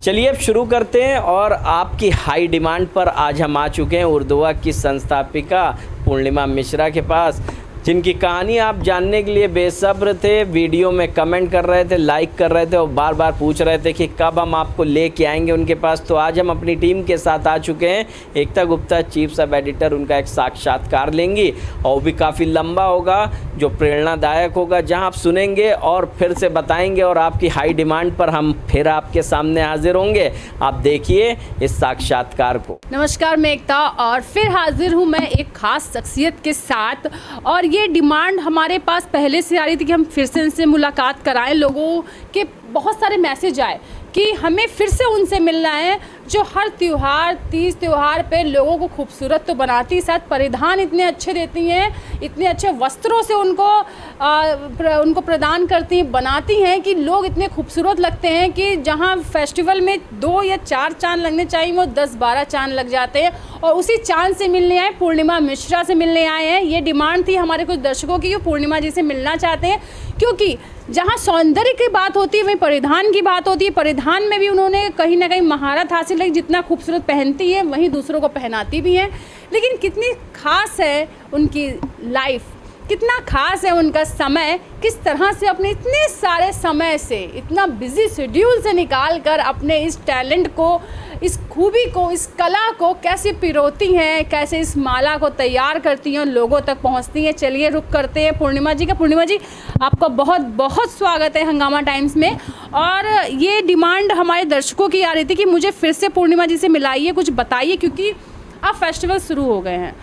चलिए अब शुरू करते हैं। और आपकी हाई डिमांड पर आज हम आ चुके हैं उर्दुआ की संस्थापिका पूर्णिमा मिश्रा के पास, जिनकी कहानी आप जानने के लिए बेसब्र थे। वीडियो में कमेंट कर रहे थे, लाइक कर रहे थे और बार बार पूछ रहे थे कि कब हम आपको लेके आएंगे उनके पास। तो आज हम अपनी टीम के साथ आ चुके हैं। एकता गुप्ता चीफ सब एडिटर, उनका एक साक्षात्कार लेंगी और वो भी काफ़ी लंबा होगा, जो प्रेरणादायक होगा, जहां आप सुनेंगे और फिर से बताएंगे। और आपकी हाई डिमांड पर हम फिर आपके सामने हाजिर होंगे। आप देखिए इस साक्षात्कार को। नमस्कार, मैं एकता और फिर हाजिर हूँ मैं एक खास शख्सियत के साथ। और ये डिमांड हमारे पास पहले से आ रही थी कि हम फिर से इनसे मुलाकात कराएं। लोगों के बहुत सारे मैसेज आए कि हमें फिर से उनसे मिलना है, जो हर त्यौहार, तीज त्यौहार पे लोगों को खूबसूरत तो बनाती है, साथ परिधान इतने अच्छे देती हैं, इतने अच्छे वस्त्रों से उनको प्रदान करती हैं, बनाती हैं कि लोग इतने खूबसूरत लगते हैं कि जहां फेस्टिवल में 2 या 4 चांद लगने चाहिए वो 10-12 चांद लग जाते हैं। और उसी चांद से मिलने आए, पूर्णिमा मिश्रा से मिलने आए हैं। ये डिमांड थी हमारे कुछ दर्शकों की, वो पूर्णिमा जी से मिलना चाहते हैं, क्योंकि जहाँ सौंदर्य की बात होती है वहीं परिधान की बात होती है। परिधान में भी उन्होंने कहीं ना कहीं महारत हासिल की, जितना खूबसूरत पहनती है वहीं दूसरों को पहनाती भी हैं। लेकिन कितनी खास है उनकी लाइफ, कितना खास है उनका समय, किस तरह से अपने इतने सारे समय से, इतना बिजी शेड्यूल से निकाल कर अपने इस टैलेंट को, इस खूबी को, इस कला को कैसे पिरोती हैं, कैसे इस माला को तैयार करती हैं, लोगों तक पहुंचती हैं। चलिए रुक करते हैं पूर्णिमा जी का। पूर्णिमा जी, आपका बहुत बहुत स्वागत है हंगामा टाइम्स में। और ये डिमांड हमारे दर्शकों की आ रही थी कि मुझे फिर से पूर्णिमा जी से मिलाइए, कुछ बताइए, क्योंकि अब फेस्टिवल शुरू हो गए हैं।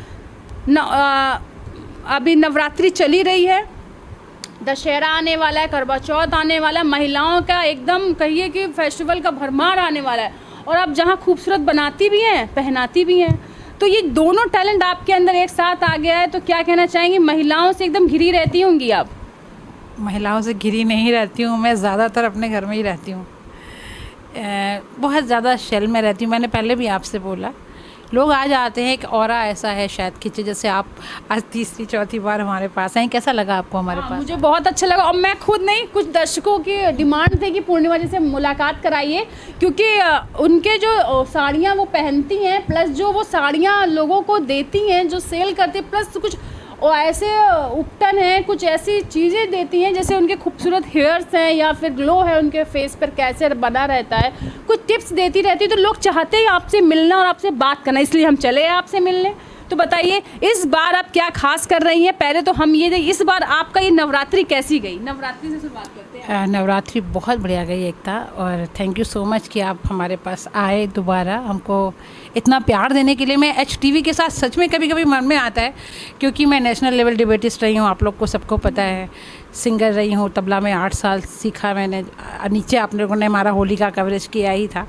अभी नवरात्रि चली रही है, दशहरा आने वाला है, करवा चौथ आने वाला है, महिलाओं का एकदम कहिए कि फेस्टिवल का भरमार आने वाला है। और आप जहाँ खूबसूरत बनाती भी हैं, पहनाती भी हैं, तो ये दोनों टैलेंट आपके अंदर एक साथ आ गया है। तो क्या कहना चाहेंगी, महिलाओं से एकदम घिरी रहती होंगी आप? महिलाओं से घिरी नहीं रहती हूँ मैं, ज़्यादातर अपने घर में ही रहती हूँ। बहुत ज़्यादा शेल में रहती हूँ। मैंने पहले भी आपसे बोला, लोग आ जाते हैं, एक ऑरा ऐसा है शायद खींचे, जैसे आप आज तीसरी चौथी बार हमारे पास आए। कैसा लगा आपको हमारे पास? मुझे बहुत अच्छा लगा। और मैं खुद नहीं, कुछ दर्शकों की डिमांड थी कि पूर्णिमा जी से मुलाकात कराइए, क्योंकि उनके जो साड़ियाँ वो पहनती हैं, प्लस जो वो साड़ियाँ लोगों को देती हैं, जो सेल करती हैं, प्लस कुछ और ऐसे उपटन हैं, कुछ ऐसी चीज़ें देती हैं, जैसे उनके खूबसूरत हेयर्स हैं या फिर ग्लो है उनके फेस पर कैसे बना रहता है, कुछ टिप्स देती रहती है। तो लोग चाहते हैं आपसे मिलना और आपसे बात करना, इसलिए हम चले आपसे मिलने। तो बताइए इस बार आप क्या खास कर रही हैं? पहले तो हम ये, इस बार आपका ये नवरात्रि कैसी गई? नवरात्रि से शुरुआत करते हैं। नवरात्रि बहुत बढ़िया गई एकता, और थैंक यू सो मच कि आप हमारे पास आए दोबारा, हमको इतना प्यार देने के लिए। मैं HTV के साथ सच में कभी कभी मन में आता है, क्योंकि मैं नेशनल लेवल डिबेटिस्ट रही हूँ, आप लोग को सबको पता है, सिंगर रही हूँ, तबला में 8 साल सीखा मैंने। नीचे आप लोगों ने हमारा होली का कवरेज किया ही था,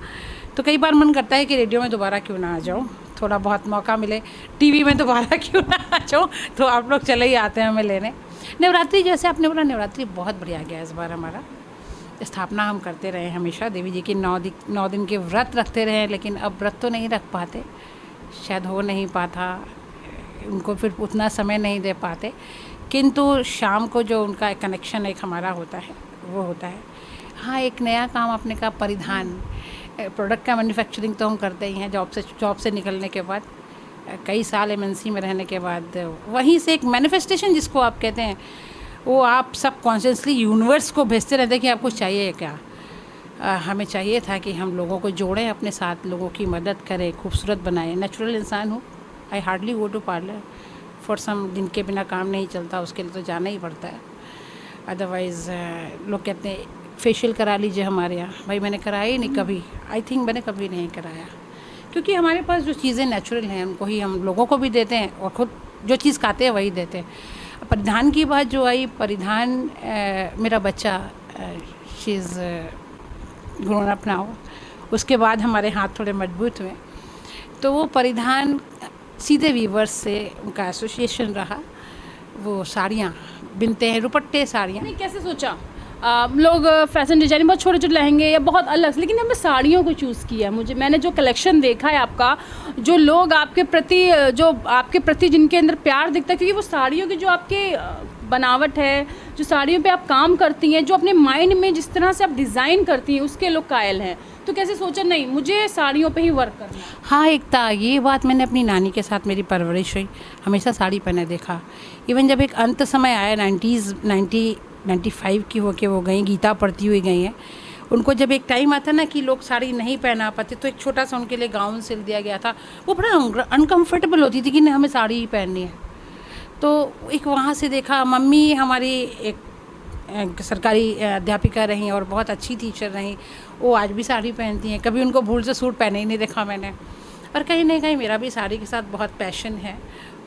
तो कई बार मन करता है कि रेडियो में दोबारा क्यों ना आ जाऊँ, थोड़ा बहुत मौका मिले, टीवी में दोबारा क्यों ना आ जाऊँ। तो आप लोग चले ही आते हैं हमें लेने। नवरात्रि जैसे आपने बोला, नवरात्रि बहुत बढ़िया गया इस बार हमारा। स्थापना हम करते रहे हमेशा, देवी जी की 9 दिन के व्रत रखते रहे, लेकिन अब व्रत तो नहीं रख पाते, शायद हो नहीं पाता, उनको फिर उतना समय नहीं दे पाते, किंतु शाम को जो उनका कनेक्शन एक हमारा होता है वो होता है। हाँ, एक नया काम आपने कहा, परिधान, प्रोडक्ट का मैन्युफैक्चरिंग तो हम करते ही हैं। जॉब से निकलने के बाद, कई साल MNC में रहने के बाद, वहीं से एक मैनिफेस्टेशन जिसको आप कहते हैं, वो आप सब कॉन्शियसली यूनिवर्स को भेजते रहते हैं कि आपको चाहिए क्या। हमें चाहिए था कि हम लोगों को जोड़ें अपने साथ, लोगों की मदद करें, खूबसूरत बनाएं। नेचुरल इंसान हूँ, I hardly go to parlour for some, जिनके बिना काम नहीं चलता उसके लिए तो जाना ही पड़ता है। अदरवाइज़ लोग कहते हैं फेशियल करा लीजिए हमारे यहाँ, भाई मैंने कराया ही नहीं कभी, आई थिंक मैंने कभी नहीं कराया, क्योंकि हमारे पास जो चीज़ें नेचुरल हैं उनको ही हम लोगों को भी देते हैं, और ख़ुद जो चीज़ खाते हैं वही देते हैं। परिधान की बात जो आई, परिधान मेरा बच्चा, she is grown up now, उसके बाद हमारे हाथ थोड़े मजबूत हुए, तो वो परिधान सीधे वीवर्स से उनका एसोसिएशन रहा। वो साड़ियाँ बिनते हैं, रुपट्टे साड़ियाँ। नहीं, कैसे सोचा? लोग फैशन डिजाइनिंग बहुत छोटे छोटे लहंगे या बहुत अलग, लेकिन हमने साड़ियों को चूज़ किया। मैंने जो कलेक्शन देखा है आपका, जो लोग आपके प्रति जिनके अंदर प्यार दिखता है, क्योंकि वो साड़ियों की जो आपकी बनावट है, जो साड़ियों पे आप काम करती हैं, जो अपने माइंड में जिस तरह से आप डिज़ाइन करती हैं उसके लोग कायल हैं, तो कैसे सोचा नहीं मुझे साड़ियों पे ही वर्क करना है? हाँ, एकता, ये बात मैंने अपनी नानी के साथ, मेरी परवरिश हुई, हमेशा साड़ी पहने देखा। इवन जब एक अंत समय आया 95 की होके वो गई, गीता पढ़ती हुई गई हैं, उनको जब एक टाइम आता ना कि लोग साड़ी नहीं पहना पाते, तो एक छोटा सा उनके लिए गाउन सिल दिया गया था। वो बड़ा अनकम्फर्टेबल होती थी कि नहीं हमें साड़ी ही पहननी है। तो एक वहाँ से देखा, मम्मी हमारी एक सरकारी अध्यापिका रहीं और बहुत अच्छी टीचर रहीं, वो आज भी साड़ी पहनती हैं, कभी उनको भूल से सूट पहने ही नहीं देखा मैंने। और कहीं ना कहीं मेरा भी साड़ी के साथ बहुत पैशन है।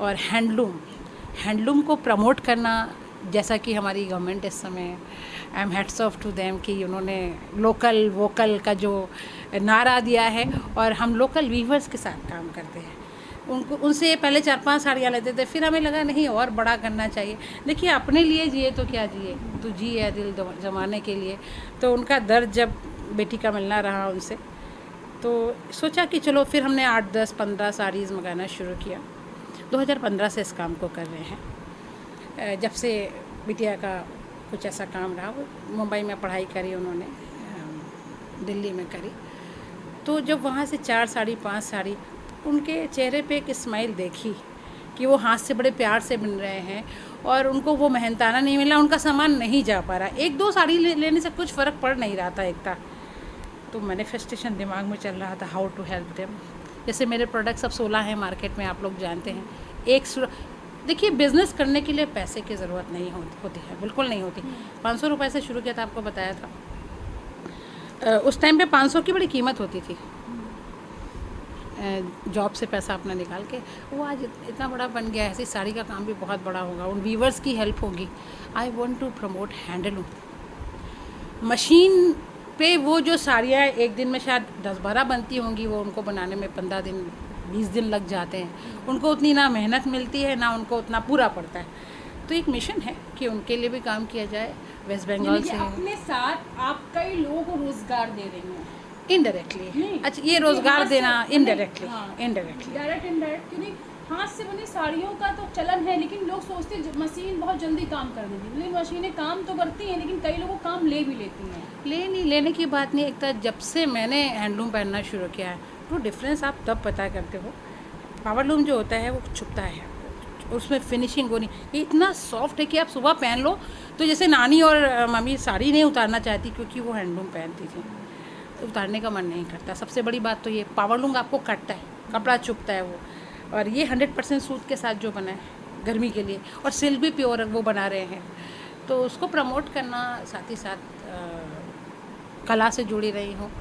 और हैंडलूम को प्रमोट करना, जैसा कि हमारी गवर्नमेंट इस समय, I am hats off to them कि उन्होंने लोकल वोकल का जो नारा दिया है और हम लोकल वीवर्स के साथ काम करते हैं। उनसे पहले 4-5 साड़ियाँ लेते थे, फिर हमें लगा नहीं और बड़ा करना चाहिए। देखिए अपने लिए जिए तो क्या जिए, तो जी है दिल जमाने के लिए। तो उनका दर्द जब बेटी का मिलना रहा उनसे, तो सोचा कि चलो फिर हमने 8, 10, 15 साड़ीज़ मंगाना शुरू किया। 2015 से इस काम को कर रहे हैं। जब से बिटिया का कुछ ऐसा काम रहा, वो मुंबई में पढ़ाई करी उन्होंने, दिल्ली में करी, तो जब वहाँ से 4 साड़ी 5 साड़ी, उनके चेहरे पे एक स्माइल देखी कि वो हाथ से बड़े प्यार से बुन रहे हैं और उनको वो मेहनताना नहीं मिला, उनका सामान नहीं जा पा रहा। 1-2 साड़ी लेने से कुछ फ़र्क पड़ नहीं रहा था एकता। तो मैनिफेस्टेशन दिमाग में चल रहा था, हाउ टू हेल्प देम। जैसे मेरे प्रोडक्ट्स अब 16 हैं मार्केट में, आप लोग जानते हैं। देखिए बिज़नेस करने के लिए पैसे की ज़रूरत नहीं होती है, बिल्कुल नहीं होती। 500 रुपये से शुरू किया था, आपको बताया था। उस टाइम पे 500 की बड़ी कीमत होती थी। जॉब से पैसा अपना निकाल के वो आज इतना बड़ा बन गया है। ऐसी साड़ी का काम भी बहुत बड़ा होगा, उन वीवर्स की हेल्प होगी। I want to promote handloom. Machine पे वो जो साड़ियाँ एक दिन में शायद 10-12 बनती होंगी, वो उनको बनाने में 15 दिन 20 दिन लग जाते हैं। उनको उतनी ना मेहनत मिलती है, ना उनको उतना पूरा पड़ता है। तो एक मिशन है कि उनके लिए भी काम किया जाए। वेस्ट बंगाल से अपने साथ आप कई लोगों को रोजगार दे रही हैं इनडायरेक्टली। अच्छा, ये रोजगार देना इनडायरेक्टली, डायरेक्ट इनडायरेक्ट क्योंकि हाथ से बनी साड़ियों का तो चलन है, लेकिन लोग सोचते हैं मशीन बहुत जल्दी काम कर देती, लेकिन मशीनें काम तो करती हैं, लेकिन कई लोगों काम ले भी लेती हैं। लेने की बात नहीं। एक तो जब से मैंने हैंडलूम पहनना शुरू किया है, तो डिफरेंस आप तब पता करते हो। पावरलूम जो होता है वो छुपता है, उसमें फिनिशिंग होनी, ये इतना सॉफ्ट है कि आप सुबह पहन लो तो जैसे नानी और मम्मी साड़ी नहीं उतारना चाहती क्योंकि वो हैंडलूम पहनती थी, तो उतारने का मन नहीं करता। सबसे बड़ी बात तो ये, पावरलूम आपको कटता है, कपड़ा चुभता है वो। और ये 100% सूत के साथ जो बना है गर्मी के लिए, और सिल्क भी प्योर वो बना रहे हैं, तो उसको प्रमोट करना, साथ ही साथ कला से जुड़ी रही हूँ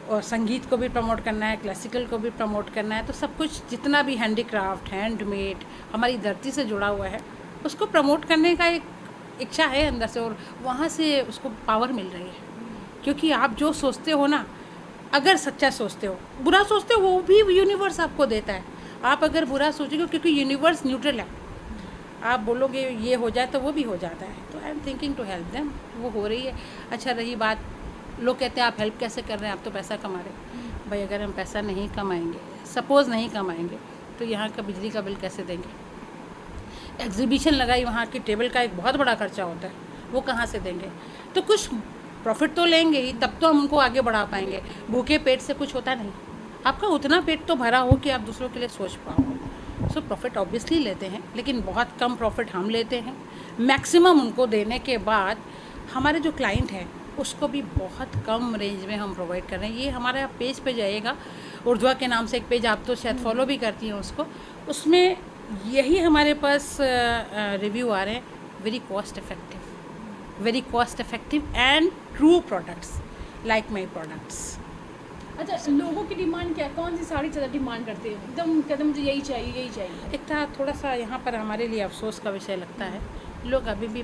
और संगीत को भी प्रमोट करना है, क्लासिकल को भी प्रमोट करना है। तो सब कुछ जितना भी हैंडीक्राफ्ट, हैंडमेड हमारी धरती से जुड़ा हुआ है, उसको प्रमोट करने का एक इच्छा है अंदर से, और वहाँ से उसको पावर मिल रही है। क्योंकि आप जो सोचते हो ना, अगर सच्चा सोचते हो, बुरा सोचते हो, वो भी यूनिवर्स आपको देता है। आप अगर बुरा सोचोगे, क्योंकि यूनिवर्स न्यूट्रल है, आप बोलोगे ये हो जाए तो वो भी हो जाता है। तो I am thinking to help them, वो हो रही है। अच्छा, रही बात, लोग कहते हैं आप हेल्प कैसे कर रहे हैं, आप तो पैसा कमा रहे हैं। भाई अगर हम पैसा नहीं कमाएंगे, सपोज़ नहीं कमाएंगे, तो यहाँ का बिजली का बिल कैसे देंगे? एग्जीबिशन लगाई, वहाँ की टेबल का एक बहुत बड़ा खर्चा होता है, वो कहाँ से देंगे? तो कुछ प्रॉफिट तो लेंगे ही, तब तो हम उनको आगे बढ़ा पाएंगे। भूखे पेट से कुछ होता नहीं। आपका उतना पेट तो भरा हो कि आप दूसरों के लिए सोच पाओ। सो प्रॉफिट ऑब्वियसली लेते हैं, लेकिन बहुत कम प्रॉफिट हम लेते हैं। मैक्सिमम उनको देने के बाद हमारे जो क्लाइंट हैं उसको भी बहुत कम रेंज में हम प्रोवाइड कर रहे हैं। ये हमारा पेज पे जाइएगा, ऊर्ध्वा के नाम से एक पेज, आप तो शायद फॉलो भी करती हैं उसको, उसमें यही हमारे पास रिव्यू आ रहे हैं। Very cost effective and true products like my products. अच्छा, लोगों की डिमांड क्या, कौन सी साड़ी ज़्यादा डिमांड करते हैं? एकदम कदम मुझे यही चाहिए। एक था थोड़ा सा यहाँ पर हमारे लिए अफसोस का विषय लगता है, लोग अभी भी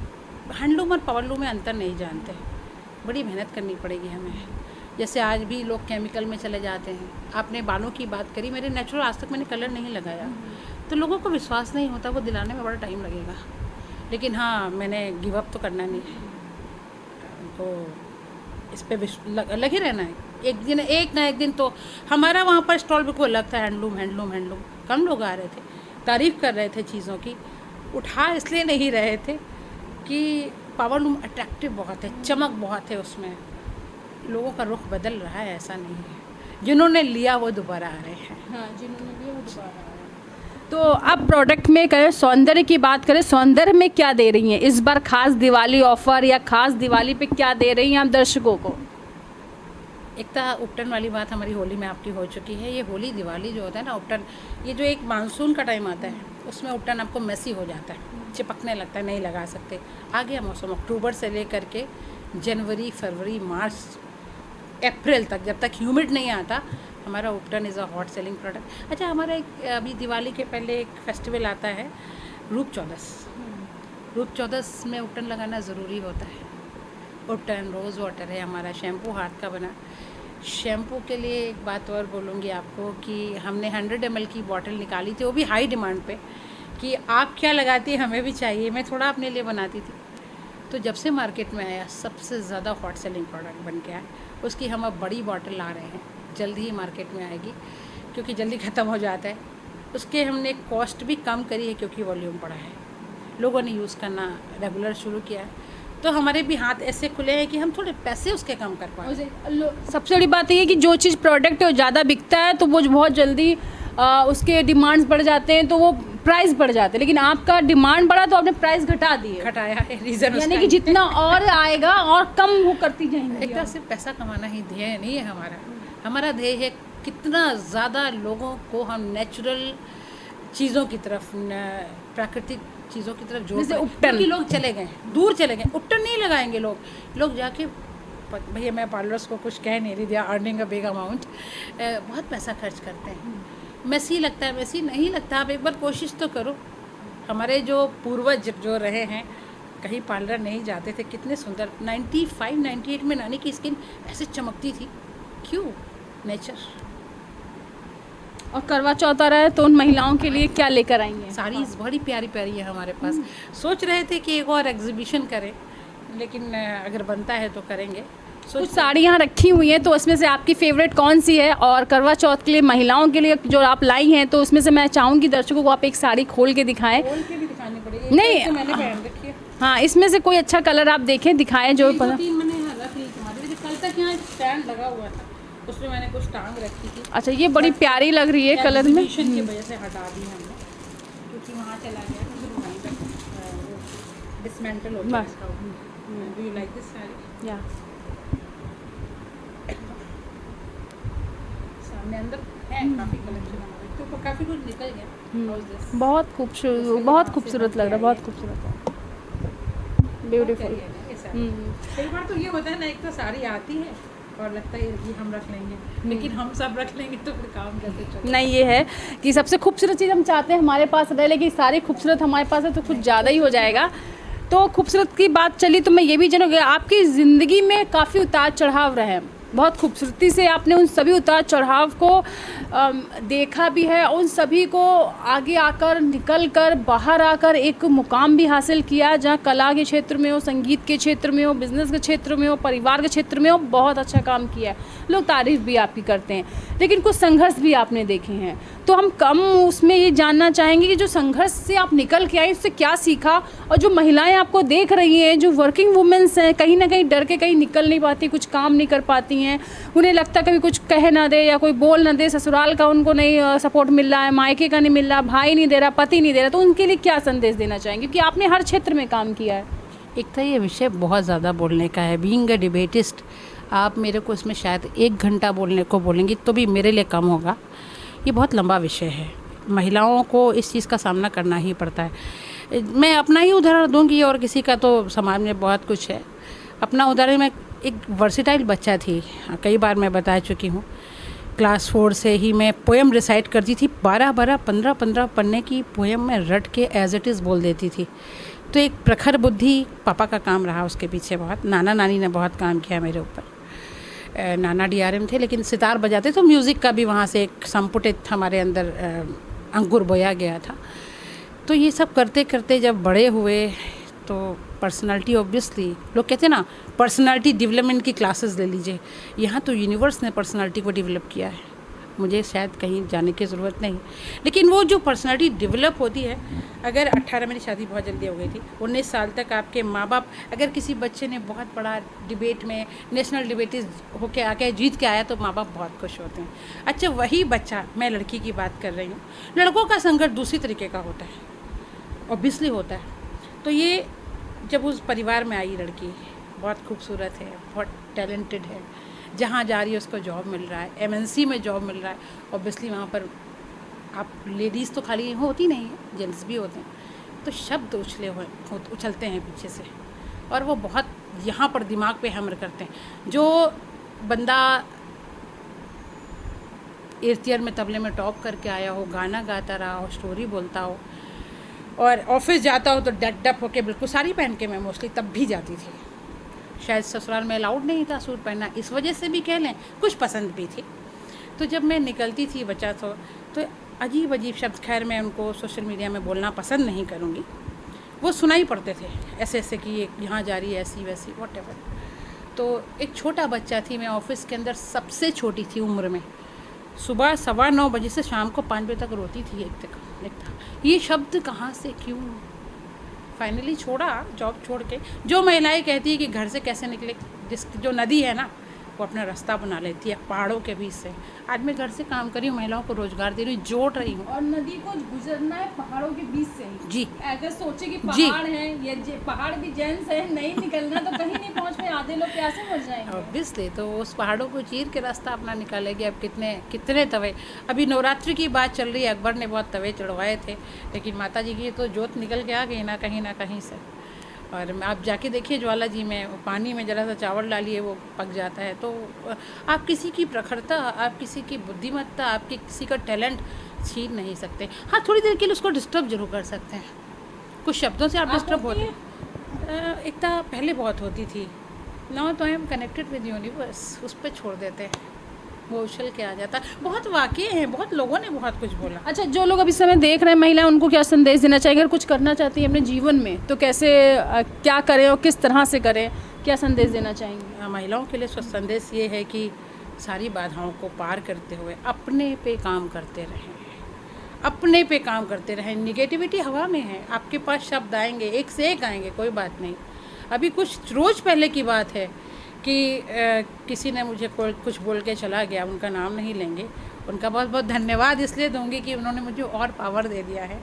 हैंडलूम और पावरलूम में अंतर नहीं जानते। बड़ी मेहनत करनी पड़ेगी हमें। जैसे आज भी लोग केमिकल में चले जाते हैं। आपने बालों की बात करी, मेरे नेचुरल आज तक मैंने कलर नहीं लगाया, तो लोगों को विश्वास नहीं होता, वो दिलाने में बड़ा टाइम लगेगा। लेकिन हाँ, मैंने गिव अप तो करना नहीं है, तो इस पर लगे रहना है। एक ना एक दिन तो हमारा वहाँ पर स्टॉल बिल्कुल अलग था, हैंडलूम। कम लोग आ रहे थे, तारीफ़ कर रहे थे चीज़ों की, उठा इसलिए नहीं रहे थे कि पावर लूम अट्रैक्टिव बहुत है, चमक बहुत है उसमें, लोगों का रुख बदल रहा है, ऐसा नहीं है। जिन्होंने लिया वो दोबारा आ रहे हैं। हाँ, जिन्होंने लिया वो दोबारा आ रहे हैं। तो अब प्रोडक्ट में करें, सौंदर्य की बात करें, सौंदर्य में क्या दे रही हैं इस बार खास दिवाली ऑफर, या खास दिवाली पे क्या दे रही हैं आप दर्शकों को? एक तो उपटन वाली बात हमारी होली में आपकी हो चुकी है। ये होली दिवाली जो होता है ना, उपटन, ये जो एक मानसून का टाइम आता है उसमें उपटन आपको मेसी हो जाता है, चिपकने लगता है, नहीं लगा सकते। आ गया मौसम अक्टूबर से लेकर के जनवरी, फरवरी, मार्च, अप्रैल तक, जब तक ह्यूमिड नहीं आता, हमारा ubtan is a hot selling product. अच्छा, हमारा एक अभी दिवाली के पहले एक फेस्टिवल आता है रूप चौदस। रूप चौदस में उपटन लगाना ज़रूरी होता है। उपटन रोज़ वाटर है हमारा, शैम्पू हाथ का बना। शैम्पू के लिए एक बात और बोलूँगी आपको कि हमने 100 ml की बॉटल निकाली थी, वो भी हाई डिमांड पे, कि आप क्या लगाती हैं हमें भी चाहिए। मैं थोड़ा अपने लिए बनाती थी, तो जब से मार्केट में आया सबसे ज़्यादा हॉट सेलिंग प्रोडक्ट बन के आया। उसकी हम अब बड़ी बॉटल ला रहे हैं, जल्दी ही मार्केट में आएगी, क्योंकि जल्दी ख़त्म हो जाता है। उसके हमने कॉस्ट भी कम करी है, क्योंकि वॉल्यूम बढ़ा है, लोगों ने यूज़ करना रेगुलर शुरू किया है। तो हमारे भी हाथ ऐसे खुले हैं कि हम थोड़े पैसे उसके कम कर पाए। सबसे बड़ी बात ये है कि जो चीज़ प्रोडक्ट है ज़्यादा बिकता है तो वो बहुत जल्दी उसके डिमांड्स बढ़ जाते हैं, तो वो प्राइस बढ़ जाते हैं। लेकिन आपका डिमांड बढ़ा तो आपने प्राइस घटा दिए, घटाया है, रीज़न यानी कि जितना और आएगा और कम वो करती जाएंगी। एक तरह से पैसा कमाना ही ध्येय नहीं है हमारा। हमारा ध्येय है कितना ज़्यादा लोगों को हम नेचुरल चीज़ों की तरफ, प्राकृतिक चीज़ों की तरफ जोड़, जैसे उपटन। कि लोग चले गए, दूर चले गए, उपटन नहीं लगाएंगे लोग जाके। भैया मैं पार्लर्स को कुछ कह नहीं रही, दिया अर्निंग अ बिग अमाउंट, बहुत पैसा खर्च करते हैं। मेसी लगता है, मेसी नहीं लगता। आप एक बार कोशिश तो करो। हमारे जो पूर्वज जो रहे हैं, कहीं पार्लर नहीं जाते थे, कितने सुंदर 95-98 में नानी की स्किन ऐसे चमकती थी। क्यों? नेचर। और करवा चौथ आ रहा है तो उन महिलाओं के लिए क्या लेकर आएंगे? साड़ीज़ बड़ी प्यारी प्यारी है हमारे पास। सोच रहे थे कि एक और एग्जीबिशन करें, लेकिन अगर बनता है तो करेंगे। कुछ साड़ी यहाँ रखी हुई हैं, तो उसमें से आपकी फेवरेट कौन सी है? और करवा चौथ के लिए महिलाओं के लिए जो आप लाई हैं, तो उसमें से मैं चाहूँगी दर्शकों को आप एक साड़ी खोल के दिखाएं। खोल के भी दिखानी पड़ेगी। नहीं, तो मैंने पहन रखी है। हाँ, इसमें से कोई अच्छा कलर आप देखें, दिखाएं जो मैंने यहाँ रख ली तुम्हारी। कल तक यहाँ स्टैंड लगा हुआ था, उसमें मैंने कुछ टांग रखी थी। अच्छा, ये बड़ी प्यारी लग रही है कलर में। एग्जीबिशन की वजह से हटा दी हमने, क्योंकि वहाँ चला गया तो फिर वहीं तक डिसमेंटल हो गया इसका। Do you like this sari? या सामने अंदर है काफ़ी कलेक्शन हमारे, तो काफ़ी कुछ निकल गया। How's this? बहुत खूबसूरत, बहुत खूबसूरत लग रहा है, बहुत खूबसूरत है, ब्यूटीफुल। कई बार तो ये होता है ना, एक तो साड़ी आती है और लगता है ये हम रख लेंगे, लेकिन हम सब रख लेंगे तो फिर काम कैसे चलेगा? नहीं, ये है कि सबसे खूबसूरत चीज़ हम चाहते हैं हमारे पास रहे, लेकिन सारी खूबसूरत हमारे पास है तो कुछ ज़्यादा ही हो जाएगा। तो खूबसूरत की बात चली तो मैं ये भी जानूँगी, आपकी ज़िंदगी में काफ़ी उतार चढ़ाव रहे, बहुत खूबसूरती से आपने उन सभी उतार चढ़ाव को देखा भी है, उन सभी को आगे आकर निकल कर बाहर आकर एक मुकाम भी हासिल किया, जहाँ कला के क्षेत्र में हो, संगीत के क्षेत्र में हो, बिज़नेस के क्षेत्र में हो, परिवार के क्षेत्र में हो, बहुत अच्छा काम किया है। लोग तारीफ़ भी आपकी करते हैं, लेकिन कुछ संघर्ष भी आपने देखे हैं। तो हम कम उसमें ये जानना चाहेंगे कि जो संघर्ष से आप निकल के आए उससे क्या सीखा, और जो महिलाएं आपको देख रही हैं, जो वर्किंग वुमेन्स हैं, कहीं ना कहीं डर के कहीं निकल नहीं पाती, कुछ काम नहीं कर पाती हैं, उन्हें लगता कभी कुछ कह ना दे या कोई बोल ना दे, ससुराल का उनको नहीं सपोर्ट मिल रहा है, मायके का नहीं मिल रहा, भाई नहीं दे रहा, पति नहीं दे रहा, तो उनके लिए क्या संदेश देना चाहेंगे? क्योंकि आपने हर क्षेत्र में काम किया है। एक तो ये विषय बहुत ज़्यादा बोलने का है। बीइंग अ डिबेटिस्ट, आप मेरे को इसमें शायद 1 घंटा बोलने को बोलेंगी तो भी मेरे लिए कम होगा। ये बहुत लंबा विषय है, महिलाओं को इस चीज़ का सामना करना ही पड़ता है। मैं अपना ही उदाहरण दूंगी, और किसी का तो समाज में बहुत कुछ है। अपना उदाहरण, मैं एक वर्सिटाइल बच्चा थी, कई बार मैं बता चुकी हूँ। क्लास 4 से ही मैं पोएम रिसाइट करती थी, 12-12, 15-15 पन्ने की पोएम में रट के एज इट इज़ बोल देती थी। तो एक प्रखर बुद्धि पापा का काम रहा उसके पीछे बहुत। नाना नानी ने बहुत काम किया मेरे ऊपर। नाना DRM थे, लेकिन सितार बजाते, तो म्यूज़िक का भी वहाँ से एक संपुटित हमारे अंदर अंकुर बोया गया था। तो ये सब करते करते जब बड़े हुए तो पर्सनालिटी, ऑब्वियसली लोग कहते हैं ना, पर्सनालिटी डेवलपमेंट की क्लासेस ले लीजिए। यहाँ तो यूनिवर्स ने पर्सनालिटी को डेवलप किया है। मुझे शायद कहीं जाने की ज़रूरत नहीं, लेकिन वो जो पर्सनालिटी डेवलप होती है, अगर 18 मेरी शादी बहुत जल्दी हो गई थी, 19 साल तक आपके माँ बाप, अगर किसी बच्चे ने बहुत बड़ा डिबेट में नेशनल डिबेटिस होके आके जीत के आया तो माँ बाप बहुत खुश होते हैं। अच्छा, वही बच्चा, मैं लड़की की बात कर रही हूँ, लड़कों का संघर्ष दूसरी तरीके का होता है, ऑब्वियसली होता है। तो ये जब उस परिवार में आई लड़की, बहुत खूबसूरत है, बहुत टैलेंटेड है, जहाँ जा रही है उसको जॉब मिल रहा है, MNC में जॉब मिल रहा है, ऑब्वियसली वहाँ पर आप लेडीज़ तो खाली होती नहीं है, जेंट्स भी होते हैं, तो शब्द उछलते हैं पीछे से, और वो बहुत यहाँ पर दिमाग पे हमर करते हैं। जो बंदा 8th ईयर में तबले में टॉप करके आया हो, गाना गाता रहा हो, स्टोरी बोलता हो, और ऑफिस जाता हो तो डप होके, बिल्कुल साड़ी पहन के मैं मोस्टली तब भी जाती थी, शायद ससुराल में अलाउड नहीं था सूट पहनना, इस वजह से भी कह लें, कुछ पसंद भी थी। तो जब मैं निकलती थी बच्चा तो अजीब अजीब शब्द, खैर मैं उनको सोशल मीडिया में बोलना पसंद नहीं करूँगी, वो सुनाई पड़ते थे ऐसे ऐसे कि ये यहाँ जा रही है, ऐसी वैसी, व्हाटएवर। तो एक छोटा बच्चा थी, मैं ऑफिस के अंदर सबसे छोटी थी उम्र में, सुबह 9:15 बजे से शाम को 5 बजे तक रोती थी एक तक। ये शब्द कहाँ से, क्यों? फाइनली छोड़ा, जॉब छोड़ के। जो महिलाएं कहती है कि घर से कैसे निकले, जो नदी है ना वो अपना रास्ता बना लेती है पहाड़ों के बीच से। आज मैं घर से काम कर रही हूँ, महिलाओं को रोजगार दे रही हूँ, जोड़ रही हूँ। और नदी को गुजरना है पहाड़ों के बीच से ही। जी, अगर सोचे कि पहाड़ हैं, ये पहाड़ भी जेंट्स है, नहीं निकलना तो कहीं नहीं पहुँच पाए, आधे लोग प्यासे मर जाएंगे। ऑब्वियसली, तो उस पहाड़ों को चीर के रास्ता अपना निकालेगी। अब कितने तवे, अभी नवरात्रि की बात चल रही है, अकबर ने बहुत तवे चढ़वाए थे, लेकिन माता जी की तो जोत निकल के आ गई ना कहीं से। और आप जाके देखिए ज्वाला जी में, पानी में जरा सा चावल डालिए वो पक जाता है। तो आप किसी की प्रखरता, आप किसी की बुद्धिमत्ता, आपके किसी का टैलेंट छीन नहीं सकते। हाँ, थोड़ी देर के लिए उसको डिस्टर्ब जरूर कर सकते हैं, कुछ शब्दों से आप डिस्टर्ब होते हैं। एकता पहले बहुत होती थी, नाउ तो I am connected with universe, उस पर छोड़ देते हैं, वो उछल के आ जाता है। बहुत वाक़ये हैं, बहुत लोगों ने बहुत कुछ बोला। अच्छा, जो लोग अभी समय देख रहे हैं, महिलाएं, उनको क्या संदेश देना चाहिए? अगर कुछ करना चाहती हैं अपने जीवन में तो कैसे, क्या करें और किस तरह से करें, क्या संदेश देना चाहेंगे? महिलाओं के लिए संदेश ये है कि सारी बाधाओं को पार करते हुए अपने पे काम करते रहें, अपने पे काम करते रहें। निगेटिविटी हवा में है, आपके पास शब्द आएंगे, एक से एक आएंगे, कोई बात नहीं। अभी कुछ रोज़ पहले की बात है कि किसी ने मुझे कुछ बोल के चला गया, उनका नाम नहीं लेंगे, उनका बहुत बहुत धन्यवाद इसलिए दूंगी कि उन्होंने मुझे और पावर दे दिया है।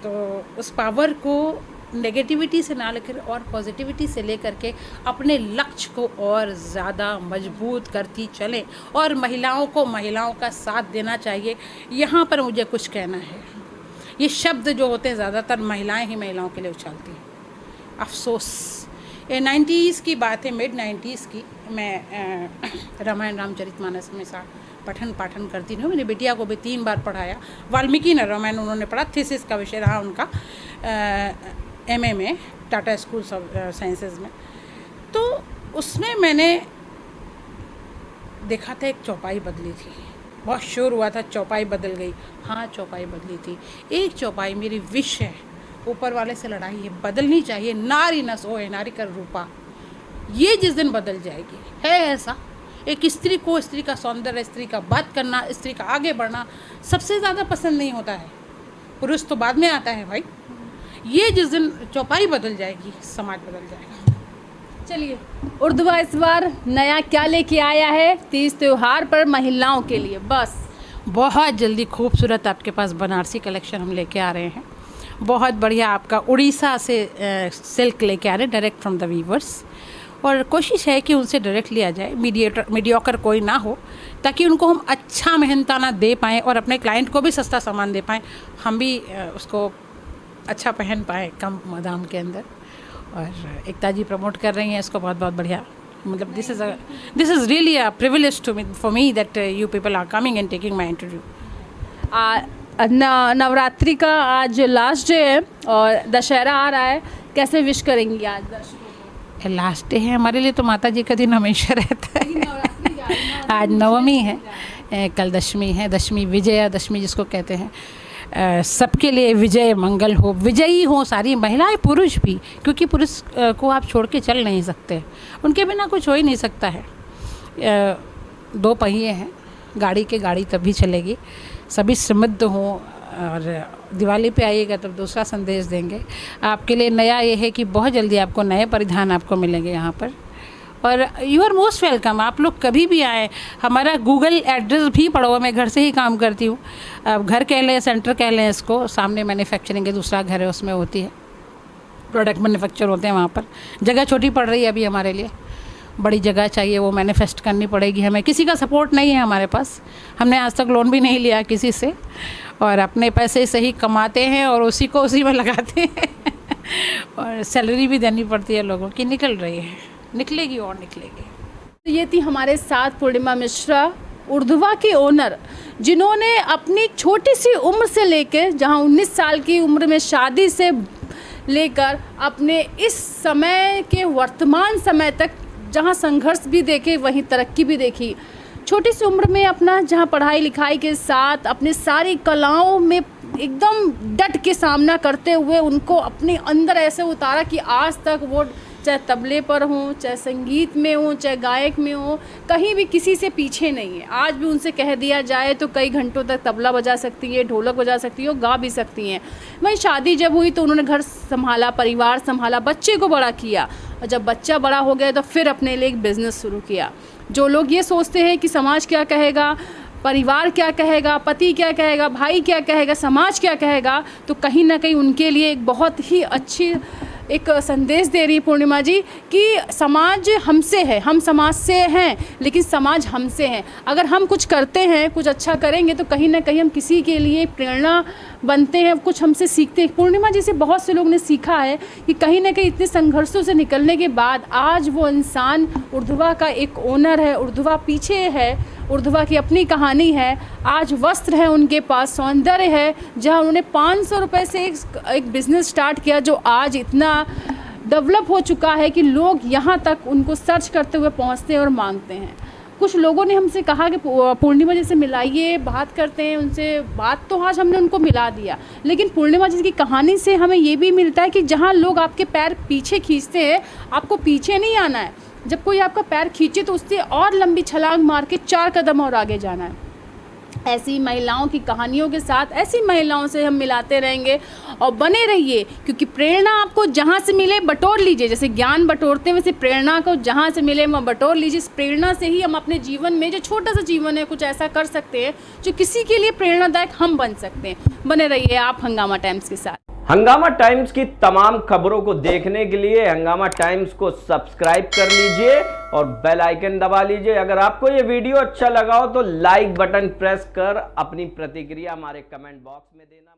तो उस पावर को नेगेटिविटी से ना लेकर और पॉजिटिविटी से लेकर के अपने लक्ष्य को और ज़्यादा मजबूत करती चलें, और महिलाओं का साथ देना चाहिए। यहाँ पर मुझे कुछ कहना है, ये शब्द जो होते हैं ज़्यादातर महिलाएं ही महिलाओं के लिए उछालती हैं, अफसोस। 90s की बात है, मिड 90s की। मैं रामायण रामचरितमानस में सा पठन पाठन करती हूँ। मेरी बिटिया को भी 3 बार पढ़ाया। वाल्मीकि न रामायण उन्होंने पढ़ा, थीसिस का विषय रहा उनका MA में, टाटा स्कूल ऑफ साइंसेज में। तो उसमें मैंने देखा था एक चौपाई बदली थी, बहुत शोर हुआ था, चौपाई बदल गई। हाँ, चौपाई बदली थी। एक चौपाई मेरी विश है, ऊपर वाले से लड़ाई है, बदलनी चाहिए। नारी न सोए नारी कर रूपा, ये जिस दिन बदल जाएगी, है ऐसा। एक स्त्री को स्त्री का सौंदर्य, स्त्री का बात करना, स्त्री का आगे बढ़ना सबसे ज़्यादा पसंद नहीं होता है, पुरुष तो बाद में आता है भाई। ये जिस दिन चौपाई बदल जाएगी, समाज बदल जाएगा। चलिए, उर्दुआ इस बार नया क्या लेके आया है तीज त्योहार पर महिलाओं के लिए? बस बहुत जल्दी खूबसूरत आपके पास बनारसी कलेक्शन हम लेके आ रहे हैं, बहुत बढ़िया। आपका उड़ीसा से सिल्क लेके आ रहे हैं, डायरेक्ट फ्रॉम द वीवर्स। और कोशिश है कि उनसे डायरेक्ट लिया जाए, मीडियोकर कोई ना हो, ताकि उनको हम अच्छा मेहनताना दे पाएँ और अपने क्लाइंट को भी सस्ता सामान दे पाएँ, हम भी उसको अच्छा पहन पाएँ कम दाम के अंदर। और एकता जी प्रमोट कर रही हैं इसको, बहुत बहुत बढ़िया। मतलब this is really a privilege for me that you people are coming and taking my interview. Navratri का आज लास्ट डे है और दशहरा आ रहा है, कैसे विश करेंगी आज दर्शकों को? लास्ट डे है हमारे लिए, तो माता जी का दिन हमेशा रहता है। आज नवमी है, कल दशमी है, दशमी विजया दशमी जिसको कहते हैं। सबके लिए विजय मंगल हो, विजयी हो सारी महिलाएं, पुरुष भी, क्योंकि पुरुष को आप छोड़ के चल नहीं सकते, उनके बिना कुछ हो ही नहीं सकता है। 2 पहिए हैं, गाड़ी के गाड़ी तभी चलेगी। सभी समृद्ध हों और दिवाली पे आइएगा तब दूसरा संदेश देंगे। आपके लिए नया ये है कि बहुत जल्दी आपको नए परिधान आपको मिलेंगे यहाँ पर, और यू आर मोस्ट वेलकम। आप लोग कभी भी आएँ। हमारा गूगल एड्रेस भी पड़ा हुआ, मैं घर से ही काम करती हूँ। अब घर कह लें, सेंटर कह लें इसको, सामने मैन्युफैक्चरिंग के दूसरा घर है, उसमें होती है, प्रोडक्ट मैन्युफैक्चर होते हैं वहाँ पर। जगह छोटी पड़ रही है अभी हमारे लिए, बड़ी जगह चाहिए, वो मैनिफेस्ट करनी पड़ेगी हमें। किसी का सपोर्ट नहीं है हमारे पास, हमने आज तक लोन भी नहीं लिया किसी से, और अपने पैसे से ही कमाते हैं और उसी को उसी में लगाते हैं और सैलरी भी देनी पड़ती है लोगों की। निकल रही है, निकलेगी और निकलेगी। तो ये थी हमारे साथ पूर्णिमा मिश्रा, उर्ध्वा की ओनर, जिन्होंने अपनी छोटी सी उम्र से लेकर, जहाँ 19 साल की उम्र में शादी से लेकर अपने इस समय के वर्तमान समय तक जहाँ संघर्ष भी देखे वहीं तरक्की भी देखी। छोटी सी उम्र में अपना जहाँ पढ़ाई लिखाई के साथ अपने सारी कलाओं में एकदम डट के सामना करते हुए उनको अपने अंदर ऐसे उतारा कि आज तक वो चाहे तबले पर हों, चाहे संगीत में हों, चाहे गायक में हों, कहीं भी किसी से पीछे नहीं है। आज भी उनसे कह दिया जाए तो कई घंटों तक तबला बजा सकती है, ढोलक बजा सकती है और गा भी सकती हैं। वहीं शादी जब हुई तो उन्होंने घर संभाला, परिवार संभाला, बच्चे को बड़ा किया, और जब बच्चा बड़ा हो गया तो फिर अपने लिए एक बिज़नेस शुरू किया। जो लोग ये सोचते हैं कि समाज क्या कहेगा, परिवार क्या कहेगा, पति क्या कहेगा, भाई क्या कहेगा, समाज क्या कहेगा, तो कहीं ना कहीं उनके लिए एक बहुत ही अच्छी एक संदेश दे रही है पूर्णिमा जी कि समाज हमसे है, हम समाज से हैं, लेकिन समाज हमसे है। अगर हम कुछ करते हैं, कुछ अच्छा करेंगे तो कहीं ना कहीं हम किसी के लिए प्रेरणा बनते हैं, कुछ हमसे सीखते हैं। पूर्णिमा जी से बहुत से लोग ने सीखा है कि कहीं ना कहीं इतने संघर्षों से निकलने के बाद आज वो इंसान उर्ध्वा का एक ओनर है, उर्ध्वा पीछे है, उर्ध्वा की अपनी कहानी है। आज वस्त्र है उनके पास, सौंदर्य है, जहां उन्होंने 500 रुपये से एक बिज़नेस स्टार्ट किया जो आज इतना डेवलप हो चुका है कि लोग यहां तक उनको सर्च करते हुए पहुंचते हैं और मांगते हैं। कुछ लोगों ने हमसे कहा कि पूर्णिमा जी से मिलाइए, बात करते हैं उनसे। बात तो आज हमने उनको मिला दिया, लेकिन पूर्णिमा जी की कहानी से हमें ये भी मिलता है कि जहाँ लोग आपके पैर पीछे खींचते हैं, आपको पीछे नहीं आना है। जब कोई आपका पैर खींचे तो उससे और लंबी छलांग मार के 4 कदम और आगे जाना है। ऐसी महिलाओं की कहानियों के साथ ऐसी महिलाओं से हम मिलाते रहेंगे और बने रहिए, क्योंकि प्रेरणा आपको जहाँ से मिले बटोर लीजिए। जैसे ज्ञान बटोरते हैं वैसे प्रेरणा को जहाँ से मिले वहाँ बटोर लीजिए। इस प्रेरणा से ही हम अपने जीवन में, जो छोटा सा जीवन है, कुछ ऐसा कर सकते हैं जो किसी के लिए प्रेरणादायक हम बन सकते हैं। बने रहिए आप हंगामा टाइम्स के साथ। हंगामा टाइम्स की तमाम खबरों को देखने के लिए हंगामा टाइम्स को सब्सक्राइब कर लीजिए और बेल आइकन दबा लीजिए। अगर आपको ये वीडियो अच्छा लगा हो तो लाइक बटन प्रेस कर अपनी प्रतिक्रिया हमारे कमेंट बॉक्स में देना।